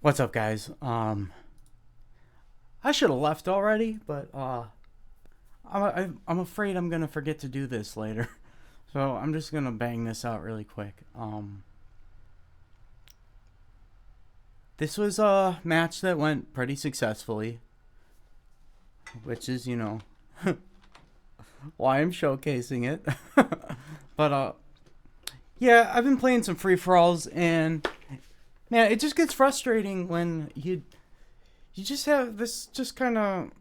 What's up, guys? I should have left already, but I'm afraid I'm gonna forget to do this later, so I'm just gonna bang this out really quick. This was a match that went pretty successfully, which is why I'm showcasing it. But yeah, I've been playing some free for alls, and man, it just gets frustrating when you just have this just kind of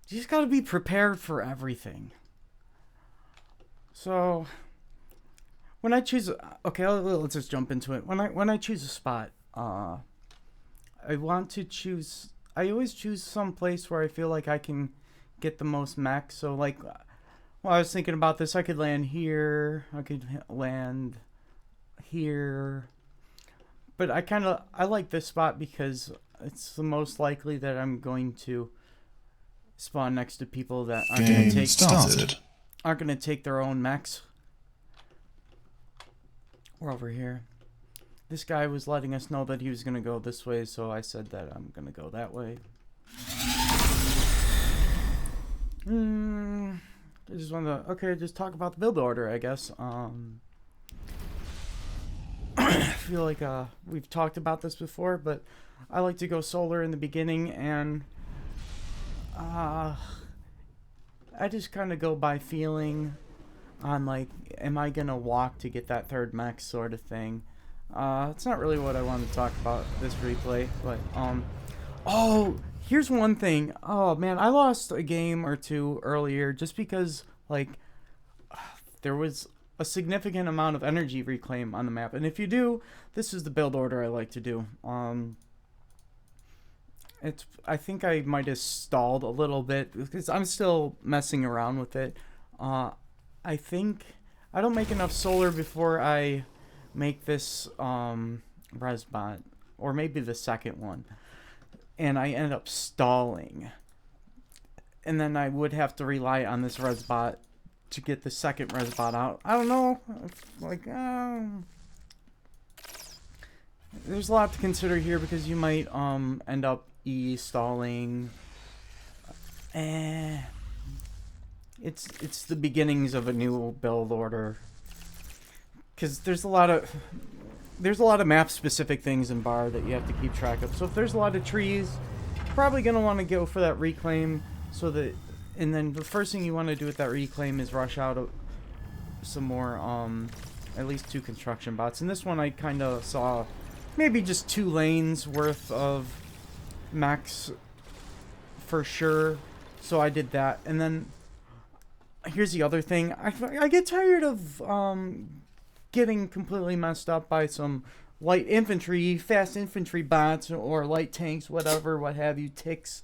you just got to be prepared for everything. So when I choose, okay, let's just jump into it. When I choose a spot, I want to choose. I always choose some place where I feel like I can get the most max. So like, well, I was thinking about this. I could land here. I could land here. But I like this spot because it's the most likely that I'm going to spawn next to people that aren't gonna take their own mechs. We're over here. This guy was letting us know that he was gonna go this way, so I said that I'm gonna go that way. I just want to just talk about the build order, I guess. I feel like we've talked about this before, but I like to go solar in the beginning, and I just kind of go by feeling on like, am I gonna walk to get that third mech sort of thing. It's not really what I want to talk about this replay, but oh, here's one thing. Oh man, I lost a game or two earlier just because like there was a significant amount of energy reclaim on the map, and if you do, this is the build order I like to do. I think I might have stalled a little bit because I'm still messing around with it. I think I don't make enough solar before I make this resbot, or maybe the second one, and I end up stalling, and then I would have to rely on this resbot to get the second resbot out. I don't know, like there's a lot to consider here because you might end up stalling. It's the beginnings of a new build order, because there's a lot of map specific things in bar that you have to keep track of. So if there's a lot of trees, you're probably gonna want to go for that reclaim, so that, and then the first thing you want to do with that reclaim is rush out some more at least 2 construction bots. In this one I kind of saw maybe just 2 lanes worth of max for sure, so I did that. And then here's the other thing. I get tired of getting completely messed up by some light infantry, fast infantry bots, or light tanks, whatever, what have you, ticks,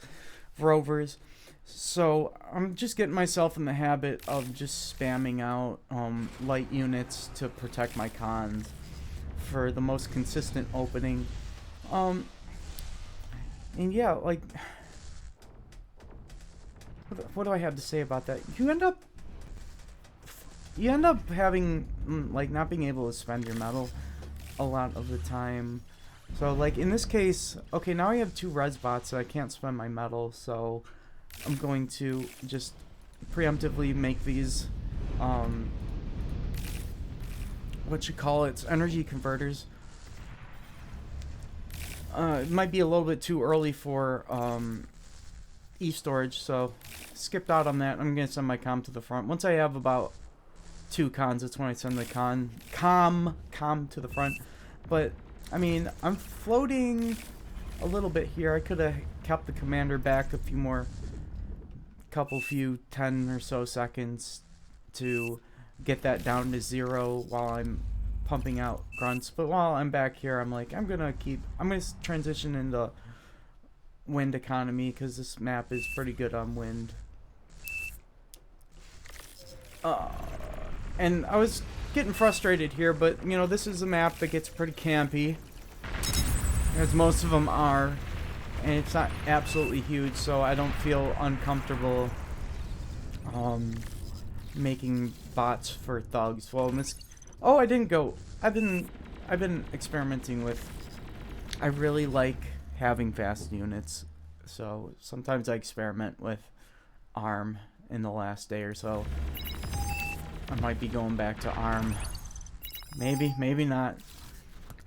rovers. So I'm just getting myself in the habit of just spamming out light units to protect my cons for the most consistent opening. And yeah, like, what do I have to say about that? You end up having like not being able to spend your metal a lot of the time. So like in this case, okay, now I have 2 res bots, so I can't spend my metal, so I'm going to just preemptively make these energy converters. It might be a little bit too early for e-storage, so skipped out on that. I'm gonna send my com to the front. Once I have about 2 cons, that's when I send the com to the front. But I mean, I'm floating a little bit here. I could have kept the commander back a few 10 or so seconds to get that down to 0 while I'm pumping out grunts. But while I'm back here, I'm like, I'm gonna transition into wind economy, because this map is pretty good on wind. And I was getting frustrated here, but you know, this is a map that gets pretty campy, as most of them are, and it's not absolutely huge, so I don't feel uncomfortable making bots for thugs. Well, I I've been experimenting with. I really like having fast units, so sometimes I experiment with arm in the last day or so. I might be going back to arm. Maybe, maybe not.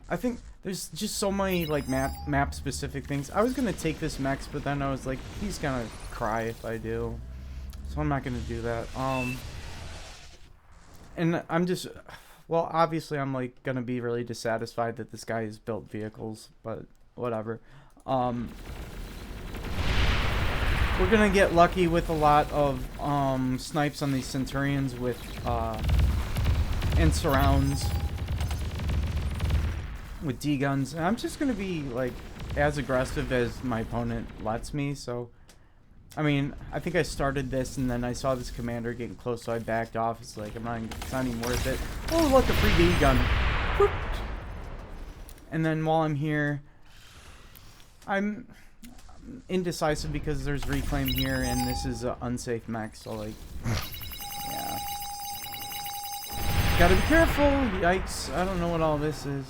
I think there's just so many like map specific things. I was gonna take this Mex, but then I was like, he's gonna cry if I do, so I'm not gonna do that. And I'm just, well, obviously I'm like gonna be really dissatisfied that this guy has built vehicles, but whatever. We're gonna get lucky with a lot of snipes on these Centurions with and surrounds with D-guns. And I'm just gonna be like as aggressive as my opponent lets me. So I mean, I think I started this and then I saw this commander getting close, so I backed off. It's like, it's not even worth it. Oh, look, a free D-gun. And then while I'm here, I'm indecisive because there's reclaim here and this is an unsafe mech, so like, yeah. Gotta be careful. Yikes. I don't know what all this is.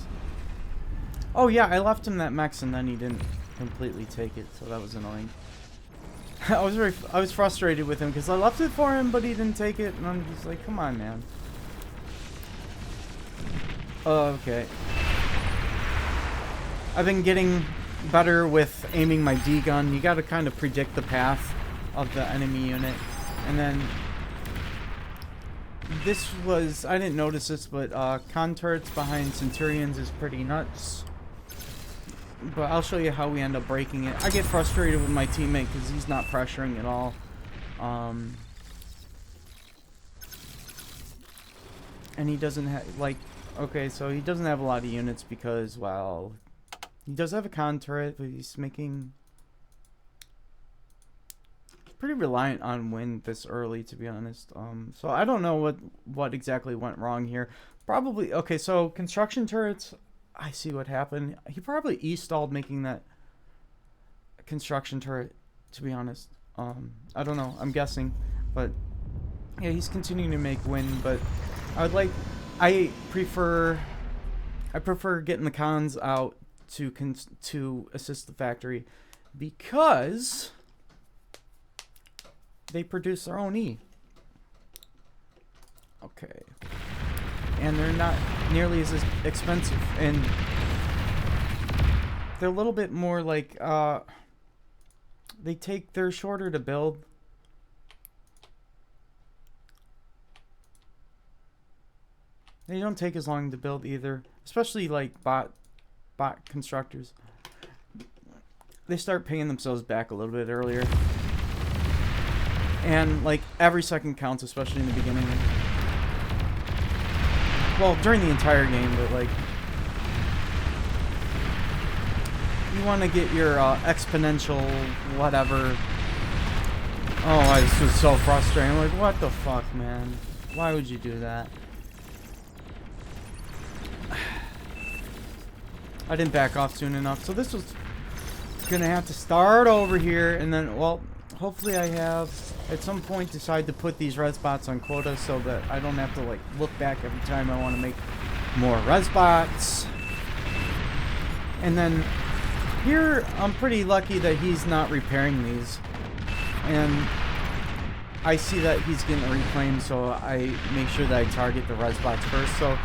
Oh yeah, I left him that mech and then he didn't completely take it, so that was annoying. I was frustrated with him because I left it for him, but he didn't take it, and I'm just like, come on, man. Oh, okay. I've been getting better with aiming my D-gun. You got to kind of predict the path of the enemy unit, and then this was, I didn't notice this, but con turrets behind Centurions is pretty nuts. But I'll show you how we end up breaking it. I get frustrated with my teammate because he's not pressuring at all. And he doesn't have, like, okay, so he doesn't have a lot of units because, well, he does have a con turret, but he's making... pretty reliant on wind this early, to be honest. So I don't know what exactly went wrong here. Probably, okay, so construction turrets... I see what happened. He probably E-stalled making that construction turret, to be honest. I don't know. I'm guessing. But, yeah, he's continuing to make wind, but I prefer getting the cons out to assist the factory because they produce their own E. Okay. And they're not nearly as expensive, and they're a little bit more like they're shorter to build. They don't take as long to build either, especially like bot constructors. They start paying themselves back a little bit earlier, and like every second counts, especially in the beginning. Well, during the entire game, but like, you want to get your exponential whatever. Oh, this was so frustrating. Like, what the fuck, man? Why would you do that? I didn't back off soon enough, so this was gonna have to start over here, and then, well, hopefully I have at some point decide to put these res bots on quota so that I don't have to like look back every time I want to make more res bots. And then here I'm pretty lucky that he's not repairing these, and I see that he's getting reclaimed, so I make sure that I target the res bots first. So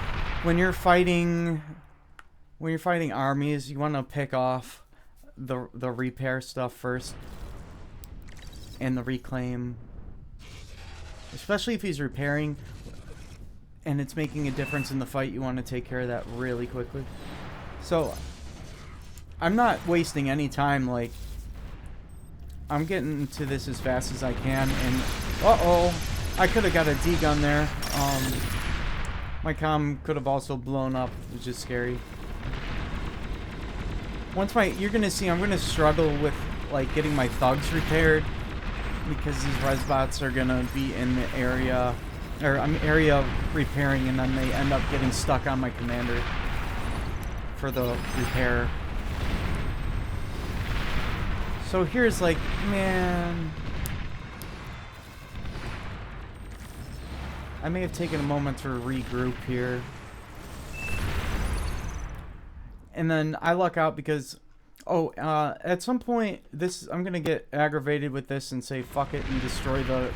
when you're fighting armies, you want to pick off the repair stuff first. And the reclaim, especially if he's repairing and it's making a difference in the fight, you want to take care of that really quickly. So I'm not wasting any time. Like, I'm getting to this as fast as I can, and I could have got a D-gun there. My comm could have also blown up, which is scary. You're gonna see I'm gonna struggle with like getting my thugs repaired, because these res bots are gonna be in the area, or area repairing, and then they end up getting stuck on my commander for the repair. So here's like, man, I may have taken a moment to regroup here. And then I luck out because, at some point, I'm going to get aggravated with this and say fuck it and destroy the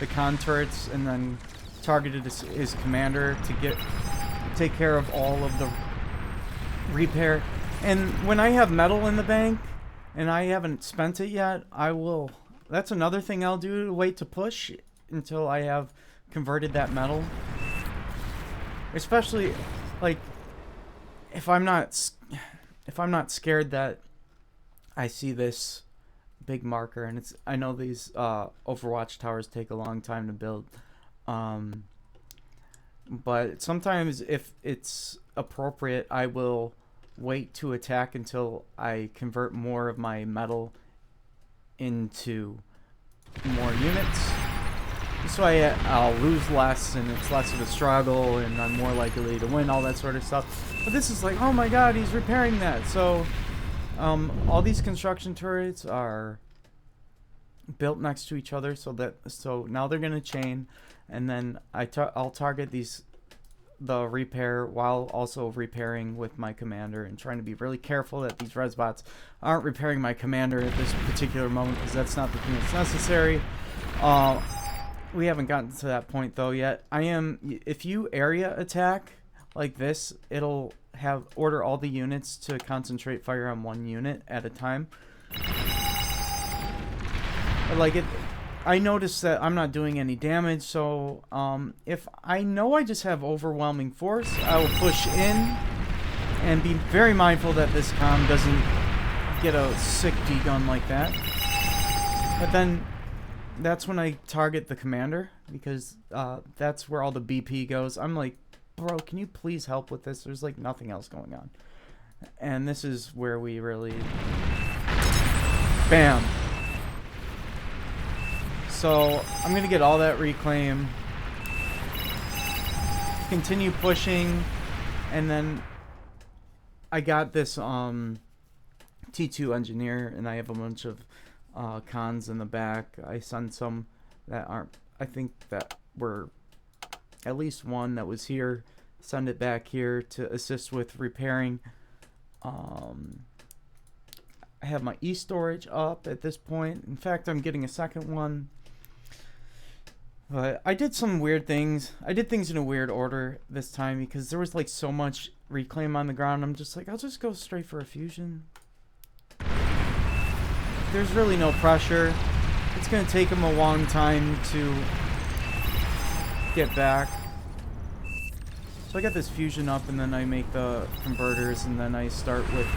con turrets and then target his commander to take care of all of the repair. And when I have metal in the bank and I haven't spent it yet, that's another thing I'll do, to wait to push until I have converted that metal. Especially, like, if I'm not scared that I see this big marker, and I know these Overwatch towers take a long time to build, but sometimes if it's appropriate, I will wait to attack until I convert more of my metal into more units. So I'll lose less, and it's less of a struggle, and I'm more likely to win, all that sort of stuff. But this is like, oh my god, he's repairing that. So, all these construction turrets are built next to each other, so now they're gonna chain, and then I'll target the repair while also repairing with my commander, and trying to be really careful that these res bots aren't repairing my commander at this particular moment, because that's not the thing that's necessary. We haven't gotten to that point though yet. If you area attack like this, it'll order all the units to concentrate fire on one unit at a time. I noticed that I'm not doing any damage, so if I know I just have overwhelming force, I will push in and be very mindful that this comm doesn't get a sick D-gun like that. But then that's when I target the commander, because that's where all the BP goes. I'm like, bro, can you please help with this? There's like nothing else going on. And this is where we really... Bam! So, I'm going to get all that reclaim. Continue pushing. And then I got this T2 engineer, and I have a bunch of cons in the back. I sent some that aren't, I think that were at least one that was here, send it back here to assist with repairing. I have my e-storage up at this point. In fact, I'm getting a second one. But I did some weird things. I did things in a weird order this time because there was like so much reclaim on the ground. I'm just like, I'll just go straight for a fusion. There's really no pressure. It's going to take them a long time to get back. So I got this fusion up, and then I make the converters, and then I start with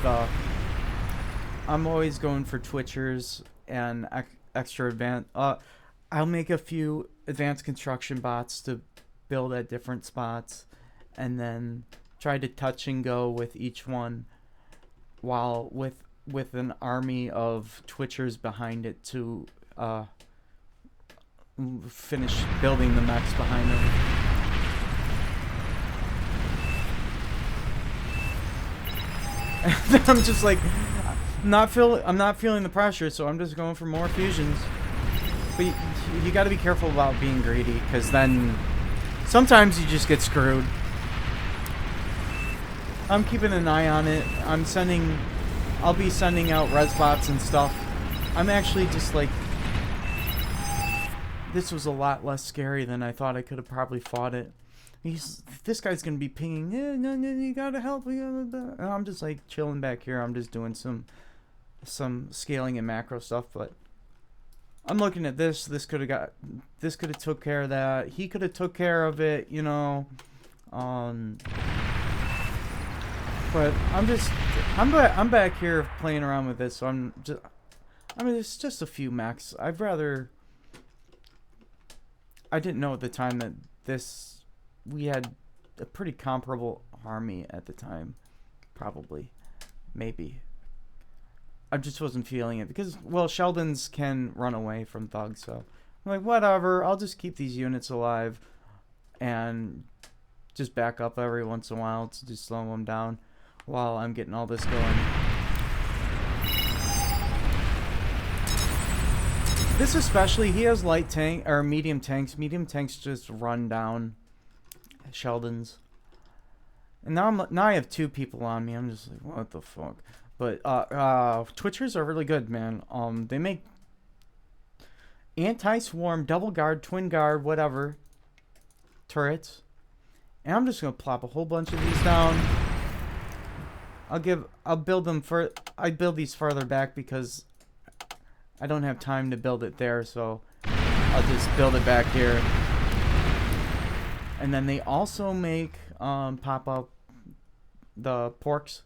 I'm always going for twitchers and extra advanced. I'll make a few advanced construction bots to build at different spots, and then try to touch and go with each one, while with an army of twitchers behind it to finish building the mechs behind them. And I'm just like, I'm not feeling the pressure, so I'm just going for more fusions. But you got to be careful about being greedy, because then sometimes you just get screwed. I'm keeping an eye on it. I'll be sending out res bots and stuff. I'm actually just like, this was a lot less scary than I thought. I could have probably fought it. This guy's gonna be pinging. No, you gotta help me. And I'm just like chilling back here. I'm just doing some scaling and macro stuff. But I'm looking at this. This could have took care of that. He could have took care of it. You know. But I'm back here playing around with this. So it's just a few mechs. I didn't know at the time that we had a pretty comparable army at the time. Probably. Maybe. I just wasn't feeling it because, well, Sheldons can run away from thugs, so I'm like, whatever, I'll just keep these units alive and just back up every once in a while to just slow them down while I'm getting all this going. This especially, he has light tank or medium tanks. Medium tanks just run down Sheldons. And now I have 2 people on me. I'm just like, what the fuck? But Twitchers are really good, man. They make anti-swarm, double guard, twin guard, whatever turrets. And I'm just gonna plop a whole bunch of these down. I'll build them I build these farther back because I don't have time to build it there, so I'll just build it back here. And then they also make pop up the porks.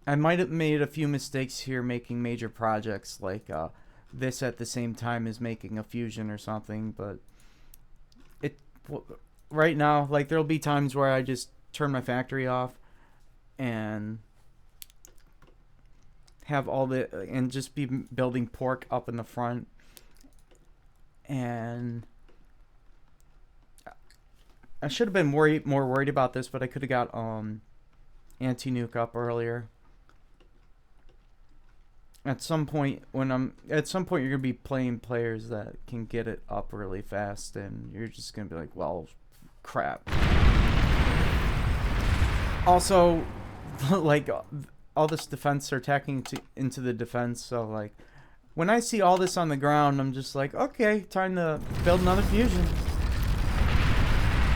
I might have made a few mistakes here making major projects like this at the same time as making a fusion or something, but right now, like, there'll be times where I just turn my factory off and have and just be building pork up in the front. And I should have been more worried about this, but I could have got anti-nuke up earlier. At some point you're gonna be playing players that can get it up really fast, and you're just gonna be like, well, crap. Also, like, all this defense are attacking into the defense, so like when I see all this on the ground, I'm just like, okay, time to build another fusion.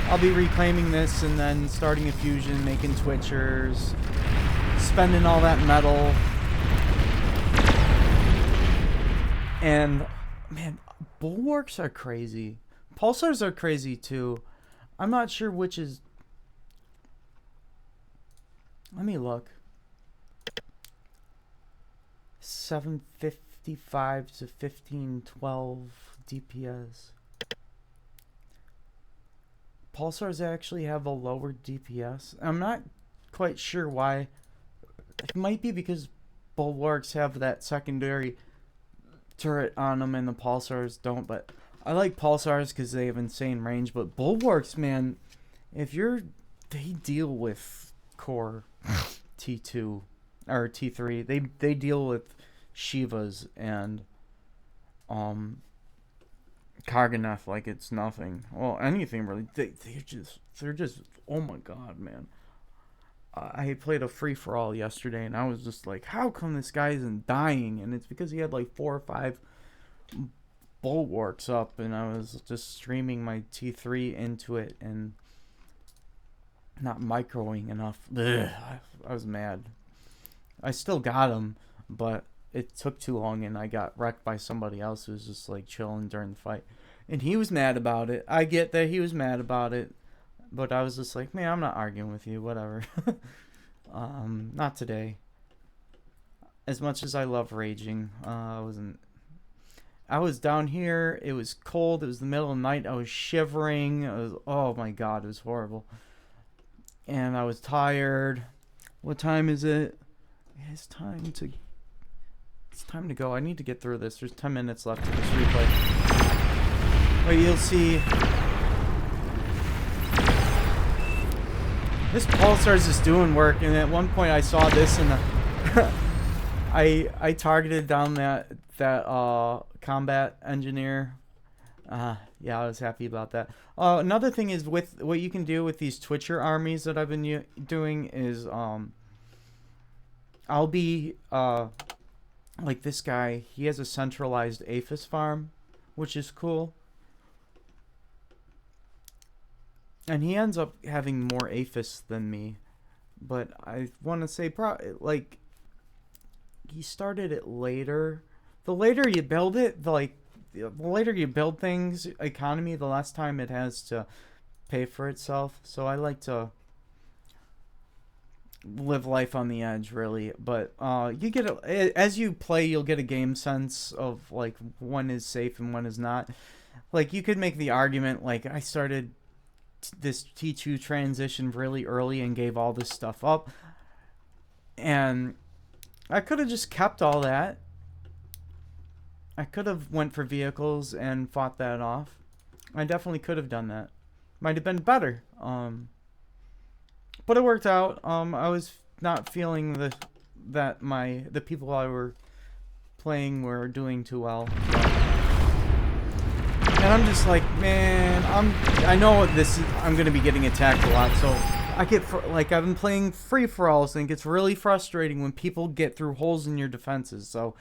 I'll be reclaiming this and then starting a fusion, making twitchers, spending all that metal. And man, bulwarks are crazy. Pulsars are crazy too. I'm not sure which is. Let me look. 755 to 1512 DPS. Pulsars actually have a lower DPS. I'm not quite sure why. It might be because bulwarks have that secondary turret on them and the pulsars don't, but I like pulsars because they have insane range. But bulwarks, man, they deal with core T2 or T3. They deal with Shivas and Karganeth like it's nothing. Well, anything really. They're just oh my god, man. I played a free-for-all yesterday, and I was just like, how come this guy isn't dying? And it's because he had like 4 or 5 bulwarks up, and I was just streaming my T3 into it and not microing enough. Ugh, I was mad. I still got him, but it took too long, and I got wrecked by somebody else who was just like chilling during the fight. And he was mad about it. I get that he was mad about it. But I was just like, man, I'm not arguing with you, whatever. Not today. As much as I love raging, I was down here, it was cold, it was the middle of the night, I was shivering, oh my god, it was horrible. And I was tired. What time is it? It's time to go. I need to get through this. There's 10 minutes left of this replay. But you'll see. This Pulsar's just doing work, and at one point I saw this and I targeted down that combat engineer. Yeah, I was happy about that. Another thing is with what you can do with these Twitcher armies that I've been doing is I'll be like this guy. He has a centralized Aphis farm, which is cool. And he ends up having more Aphis than me. But I want to say, like, he started it later. The later you build it, the later you build things, economy, the less time it has to pay for itself. So I like to live life on the edge, really. But you get as you play, you'll get a game sense of, like, when is safe and when is not. Like, you could make the argument, like, I started this T2 transition really early and gave all this stuff up, and I could have just kept all that. I could have went for vehicles and fought that off. I definitely could have done that. Might have been better, but it worked out. I was not feeling the people I were playing were doing too well, so. And I'm just like, man, I know this is, I'm gonna be getting attacked a lot, so I get like I've been playing free for alls, and it gets really frustrating when people get through holes in your defenses. So,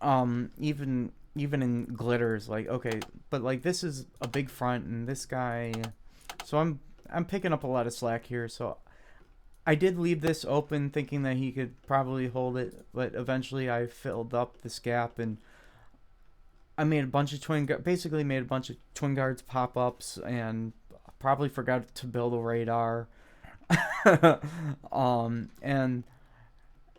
even in glitters, like okay, but like this is a big front, and this guy, so I'm picking up a lot of slack here. So I did leave this open, thinking that he could probably hold it, but eventually I filled up this gap and I made a bunch of basically made a bunch of twin guards pop-ups, and probably forgot to build a radar. And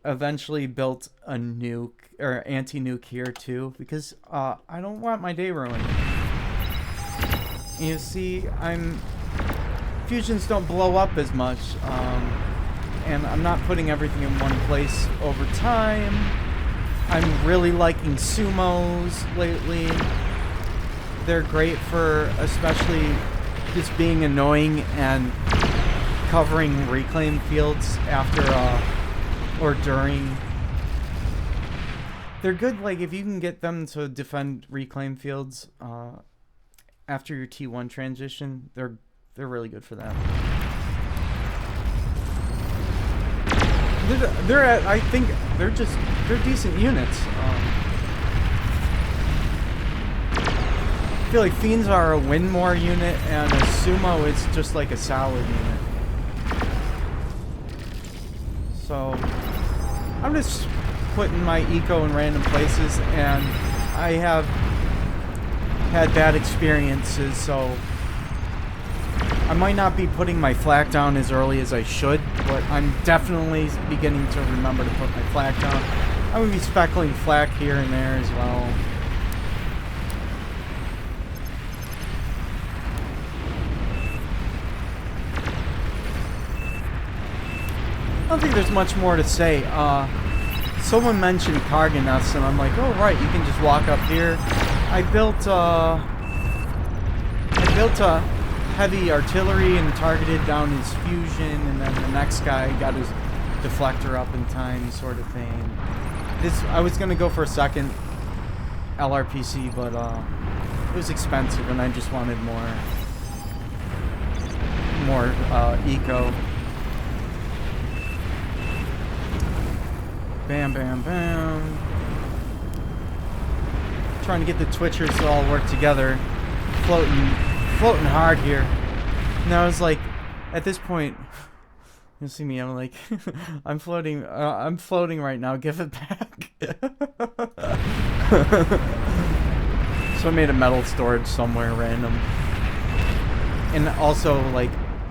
eventually built a nuke or anti-nuke here too, because I don't want my day ruined. You see, fusions don't blow up as much, and I'm not putting everything in one place over time. I'm really liking sumos lately. They're great for especially just being annoying and covering reclaim fields after or during. They're good, like if you can get them to defend reclaim fields after your T1 transition, they're really good for that. I think they're decent units. I feel like Fiends are a win more unit, and a Sumo is just like a solid unit. So I'm just putting my eco in random places, and I have had bad experiences, so I might not be putting my flak down as early as I should, but I'm definitely beginning to remember to put my flak down. I'm going to be speckling flak here and there as well. I don't think there's much more to say. Someone mentioned Karganas, and I'm like, oh right, you can just walk up here. I built a heavy artillery and targeted down his fusion, and then the next guy got his deflector up in time, sort of thing. I was gonna go for a second LRPC, but it was expensive, and I just wanted more eco. Bam, bam, bam. Trying to get the Twitchers to all work together. Floating hard here. And I was like, at this point, you'll see me, I'm like, I'm floating right now, give it back. So I made a metal storage somewhere random. And also, like,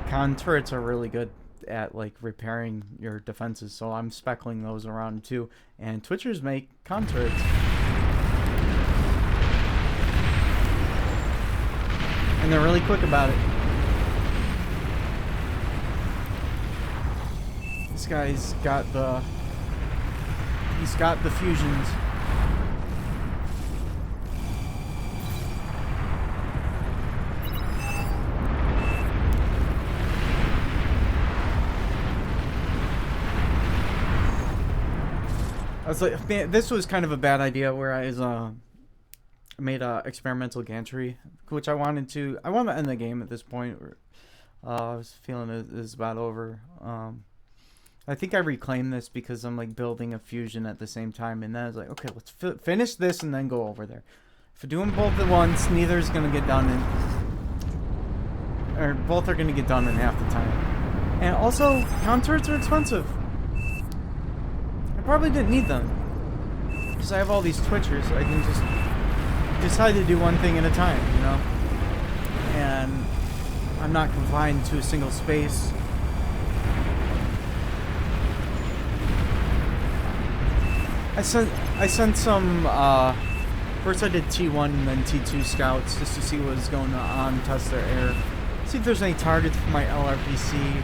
con turrets are really good at like repairing your defenses, so I'm speckling those around too. And Twitchers make con turrets. And they're really quick about it. This guy's got the fusions. I was like, man, this was kind of a bad idea where I was made a experimental gantry, which I wanted to end the game at this point. I was feeling it is about over. I think I reclaimed this because I'm like building a fusion at the same time, and then I was like, okay, let's finish this and then go over there. If we're doing both at once, neither's gonna get done or both are gonna get done in half the time. And also, con turrets are expensive. I probably didn't need them because I have all these Twitchers. I can just decide to do one thing at a time, you know, and I'm not confined to a single space. I sent some first I did T1 and then T2 scouts just to see what was going on, test their air, see if there's any targets for my LRPC.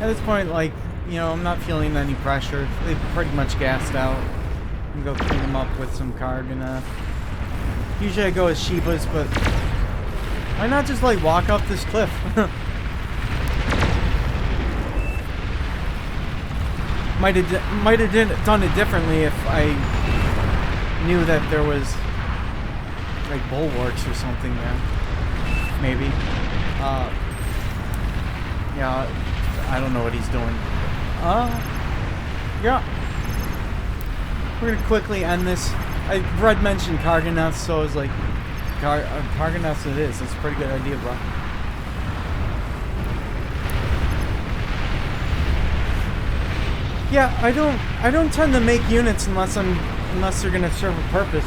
At this point, like, you know, I'm not feeling any pressure. They've pretty much gassed out. I'm gonna go clean them up with some Kargana. Usually I go with Shivas, but why not just like walk up this cliff? Might have done it differently if I knew that there was like bulwarks or something there. Maybe. Yeah, I don't know what he's doing. Yeah. We're gonna quickly end this. Red mentioned Carganeth, so I was like, Carganeth it is. That's a pretty good idea, bro. Yeah, I don't tend to make units unless they're gonna serve a purpose.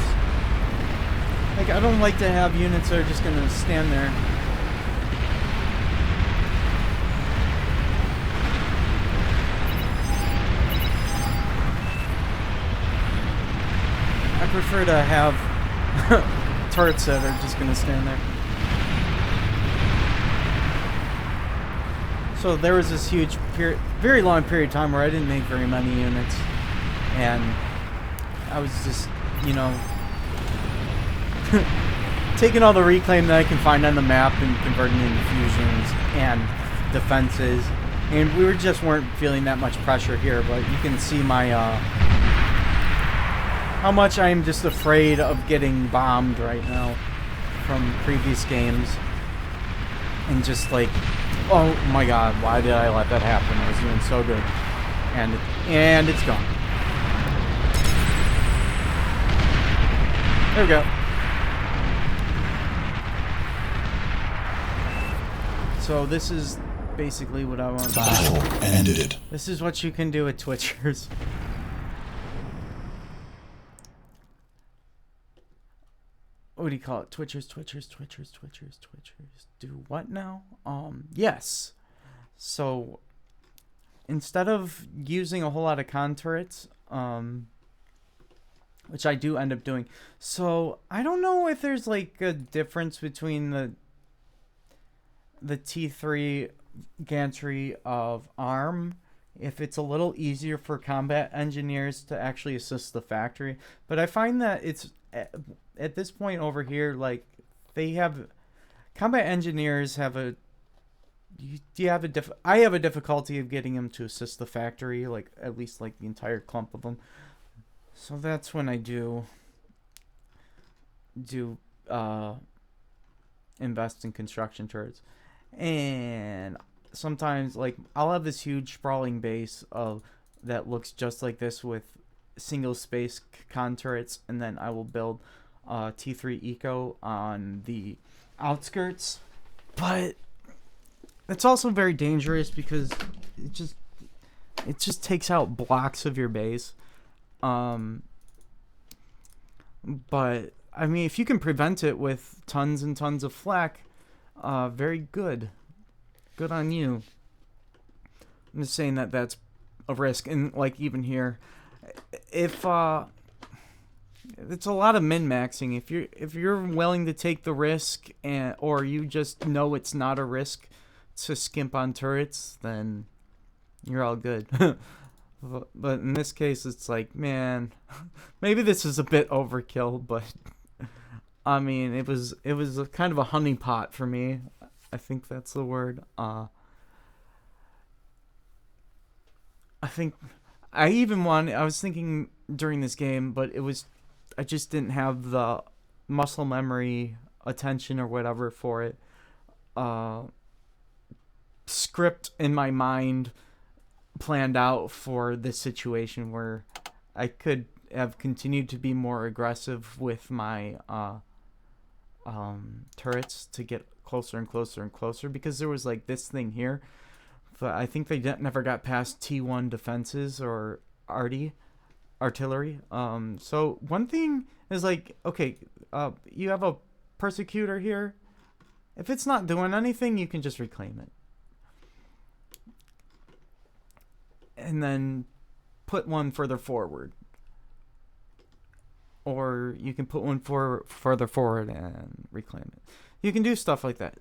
Like, I don't like to have units that are just gonna stand there. I prefer to have turrets that are just gonna stand there. So there was this huge period, very long period of time where I didn't make very many units, and I was just, you know, taking all the reclaim that I can find on the map and converting it into fusions and defenses, and we just weren't feeling that much pressure here. But you can see my how much I'm just afraid of getting bombed right now from previous games, and just like, oh my god, why did I let that happen? I was doing so good. And it's gone. There we go. So this is basically what I want. Battle ended. This is what you can do with Twitchers. What do you call it? Twitchers. Do what now? Yes. So instead of using a whole lot of con turrets, which I do end up doing. So I don't know if there's like a difference between the T3 gantry of ARM, if it's a little easier for combat engineers to actually assist the factory. But I find that it's at this point over here, like, they have combat engineers have a I have a difficulty of getting them to assist the factory, like at least like the entire clump of them. So that's when I do invest in construction turrets. And sometimes, like, I'll have this huge sprawling base that looks just like this with single space con turrets, and then I will build T3 Eco on the outskirts. But it's also very dangerous because it just takes out blocks of your base. But I mean, if you can prevent it with tons and tons of flak, very good. Good on you. I'm just saying that that's a risk, and like even here, if it's a lot of min-maxing. If you're willing to take the risk, or you just know it's not a risk to skimp on turrets, then you're all good. But in this case, it's like, man, maybe this is a bit overkill, but I mean, it was a kind of a honeypot for me. I think that's the word. I think I was thinking during this game, but I just didn't have the muscle memory, attention, or whatever for it. Script in my mind planned out for this situation where I could have continued to be more aggressive with my turrets to get closer and closer and closer, because there was like this thing here, but I think they never got past T1 defenses or artillery. So one thing is like, okay, you have a persecutor here. If it's not doing anything, you can just reclaim it. And then put one further forward. Or you can put one further forward and reclaim it. You can do stuff like that.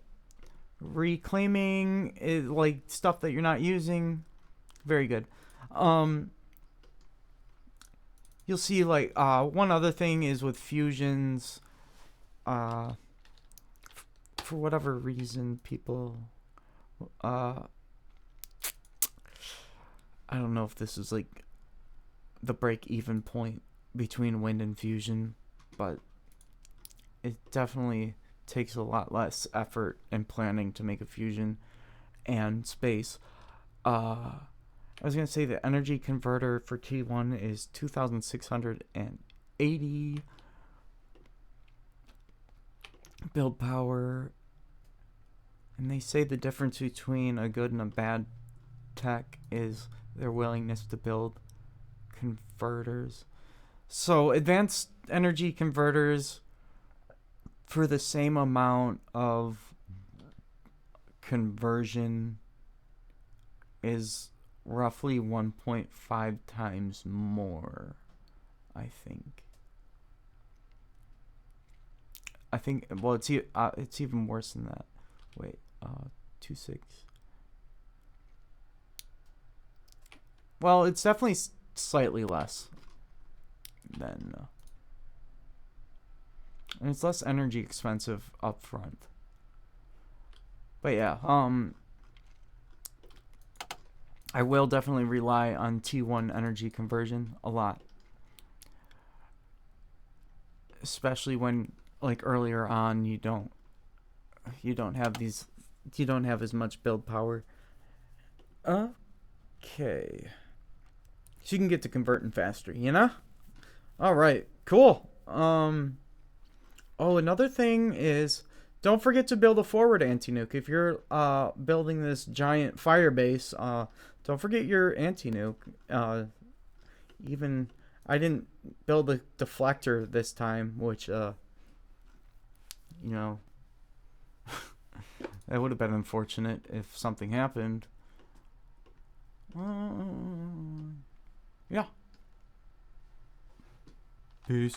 Reclaiming is like stuff that you're not using. Very good. You'll see like one other thing is with fusions. For whatever reason, people I don't know if this is like the break-even point between wind and fusion, but it definitely takes a lot less effort and planning to make a fusion and space. I was gonna say the energy converter for T1 is 2,680 build power, and they say the difference between a good and a bad tech is their willingness to build converters. So advanced energy converters for the same amount of conversion is roughly 1.5 times more, I think. Well, it's even worse than that. Wait, 2.6. Well, it's definitely slightly less than, and it's less energy expensive up front. But yeah, I will definitely rely on T1 energy conversion a lot, especially when, like, earlier on you don't have as much build power. Okay. So you can get to converting faster, you know? Alright, cool. Another thing is, don't forget to build a forward anti-nuke. If you're building this giant fire base, don't forget your anti-nuke. Even, I didn't build a deflector this time, which, you know, that would have been unfortunate if something happened. Yeah. Peace.